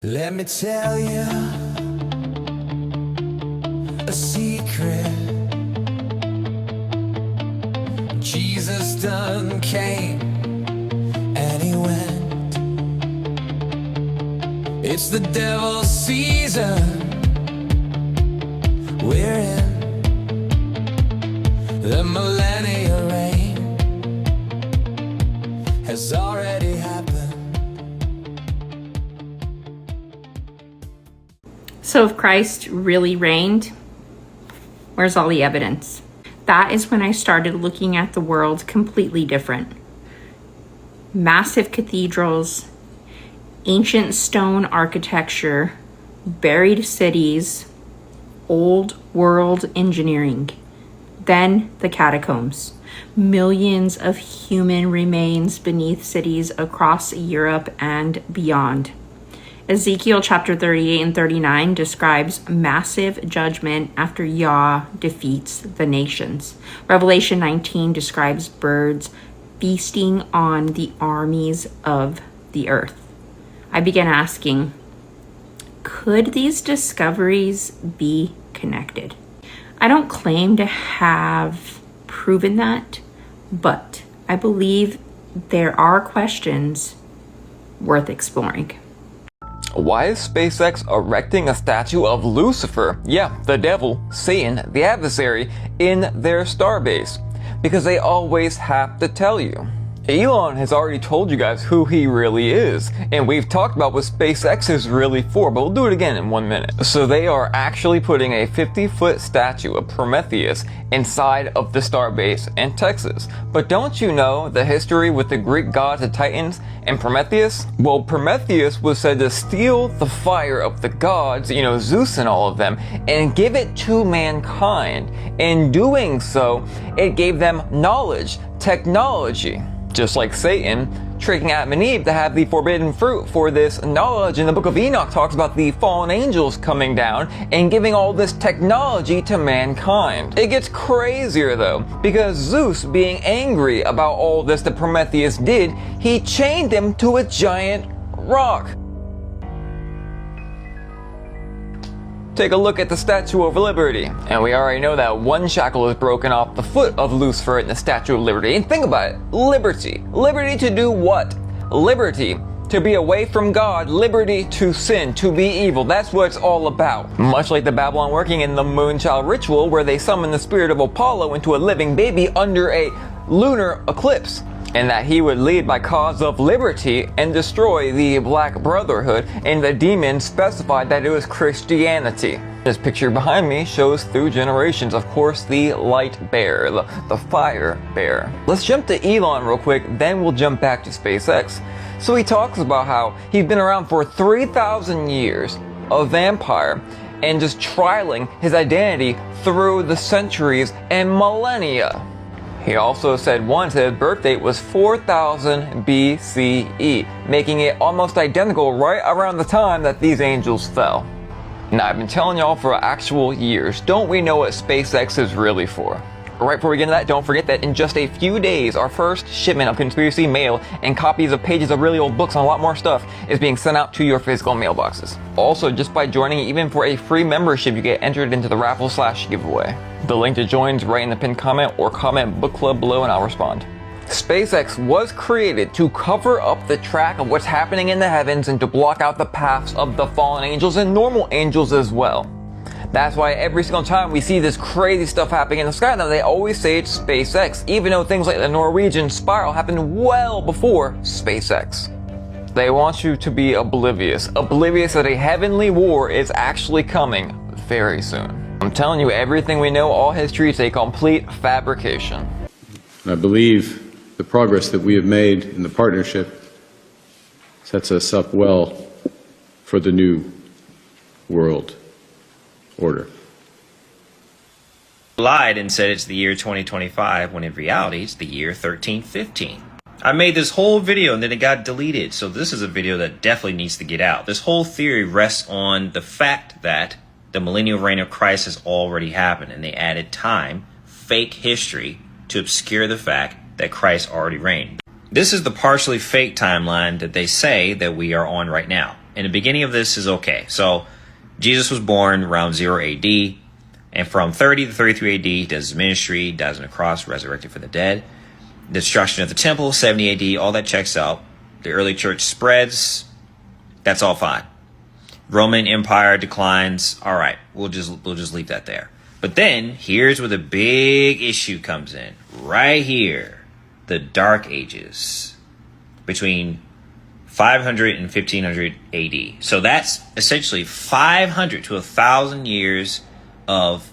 Let me tell you a secret. Jesus done came and he went. It's the devil's season we're in. The millennial reign has already happened. So if Christ really reigned, where's all the evidence? That is when I started looking at the world completely different. Massive cathedrals, ancient stone architecture, buried cities, old world engineering. Then the catacombs. Millions of human remains beneath cities across Europe and beyond. Ezekiel chapter 38 and 39 describes massive judgment after Yah defeats the nations. Revelation 19 describes birds feasting on the armies of the earth. I began asking, could these discoveries be connected? I don't claim to have proven that, but I believe there are questions worth exploring. Why is SpaceX erecting a statue of Lucifer, yeah, the devil, Satan, the adversary, in their starbase? Because they always have to tell you. Elon has already told you guys who he really is, and we've talked about what SpaceX is really for, but we'll do it again in 1 minute. So they are actually putting a 50-foot statue of Prometheus inside of the starbase in Texas. But don't you know the history with the Greek gods, the Titans, and Prometheus? Well, Prometheus was said to steal the fire of the gods, Zeus and all of them, and give it to mankind. In doing so, it gave them knowledge, technology. Just like Satan, tricking Adam and Eve to have the forbidden fruit for this knowledge. And the book of Enoch talks about the fallen angels coming down and giving all this technology to mankind. It gets crazier though, because Zeus, being angry about all this that Prometheus did, he chained him to a giant rock. Take a look at the Statue of Liberty, and we already know that one shackle is broken off the foot of Lucifer in the Statue of Liberty. And think about it, liberty. Liberty to do what? Liberty to be away from God, liberty to sin, to be evil. That's what it's all about. Much like the Babylon working in the Moonchild ritual, where they summon the spirit of Apollo into a living baby under a lunar eclipse, and that he would lead by cause of liberty and destroy the Black Brotherhood, and the demon specified that it was Christianity. This picture behind me shows through generations, of course, the light bear, the fire bear. Let's jump to Elon real quick, then we'll jump back to SpaceX. So he talks about how he's been around for 3,000 years, a vampire, and just trialing his identity through the centuries and millennia. He also said once that his birth date was 4000 BCE, making it almost identical right around the time that these angels fell. Now, I've been telling y'all for actual years, don't we know what SpaceX is really for? Right before we get into that, don't forget that in just a few days, our first shipment of conspiracy mail and copies of pages of really old books and a lot more stuff is being sent out to your physical mailboxes. Also, just by joining, even for a free membership, you get entered into the raffle/giveaway. The link to join is right in the pinned comment, or comment book club below and I'll respond. SpaceX was created to cover up the track of what's happening in the heavens and to block out the paths of the fallen angels and normal angels as well. That's why every single time we see this crazy stuff happening in the sky, now they always say it's SpaceX, even though things like the Norwegian spiral happened well before SpaceX. They want you to be oblivious that a heavenly war is actually coming very soon. I'm telling you, everything we know, all history, is a complete fabrication. I believe the progress that we have made in the partnership sets us up well for the new world order. Lied and said it's the year 2025 when in reality it's the year 1315. I made this whole video and then it got deleted, so this is a video that definitely needs to get out. This whole theory rests on the fact that the millennial reign of Christ has already happened, and they added time, fake history, to obscure the fact that Christ already reigned. This is the partially fake timeline that they say that we are on right now. And the beginning of this is okay. So Jesus was born around 0 AD. And from 30 to 33 AD, he does his ministry, dies on the cross, resurrected from the dead. The destruction of the temple, 70 AD, all that checks out. The early church spreads. That's all fine. Roman Empire declines. All right, we'll just leave that there. But then here's where the big issue comes in. Right here, the Dark Ages, between 500 and 1500 AD. So that's essentially 500 to 1,000 years of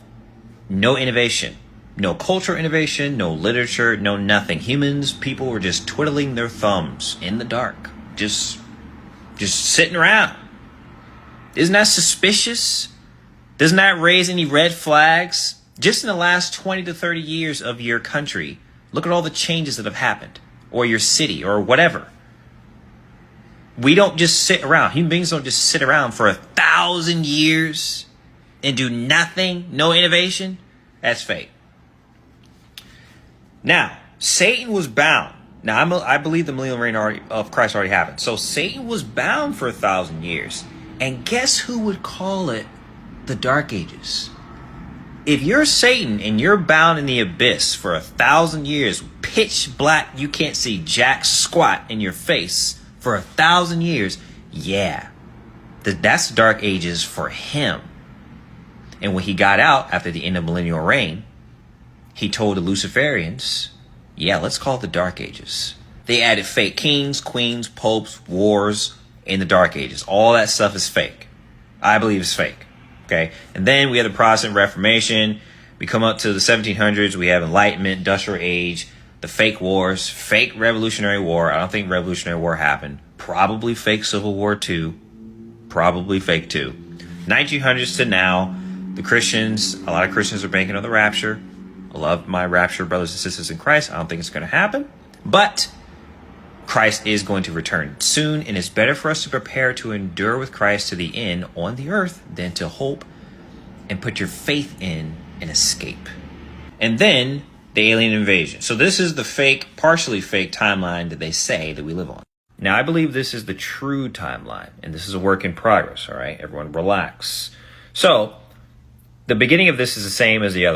no innovation, no cultural innovation, no literature, no nothing. Humans, people were just twiddling their thumbs in the dark, just sitting around. Isn't that suspicious? Doesn't that raise any red flags? Just in the last 20 to 30 years of your country, look at all the changes that have happened, or your city, or whatever. We don't just sit around. Human beings don't just sit around for 1,000 years and do nothing, no innovation. That's fake. Now, Satan was bound. Now, I believe the millennial reign of Christ already happened. So Satan was bound for 1,000 years. And guess who would call it the Dark Ages? If you're Satan and you're bound in the abyss for 1,000 years, pitch black, you can't see jack squat in your face for 1,000 years, yeah, that's the Dark Ages for him. And when he got out after the end of millennial reign, he told the Luciferians, yeah, let's call it the Dark Ages. They added fake kings, queens, popes, wars in the Dark Ages. All that stuff is fake. I believe it's fake. Okay. And then we have the Protestant Reformation. We come up to the 1700s. We have Enlightenment, Industrial Age, the fake wars, fake Revolutionary War. I don't think Revolutionary War happened. Probably fake Civil War too. Probably fake too. 1900s to now, the Christians, a lot of Christians are banking on the rapture. I love my rapture brothers and sisters in Christ. I don't think it's going to happen. But Christ is going to return soon, and it's better for us to prepare to endure with Christ to the end on the earth than to hope and put your faith in and escape. And then the alien invasion. So this is the fake, partially fake timeline that they say that we live on. Now, I believe this is the true timeline, and this is a work in progress, all right? Everyone relax. So the beginning of this is the same as the other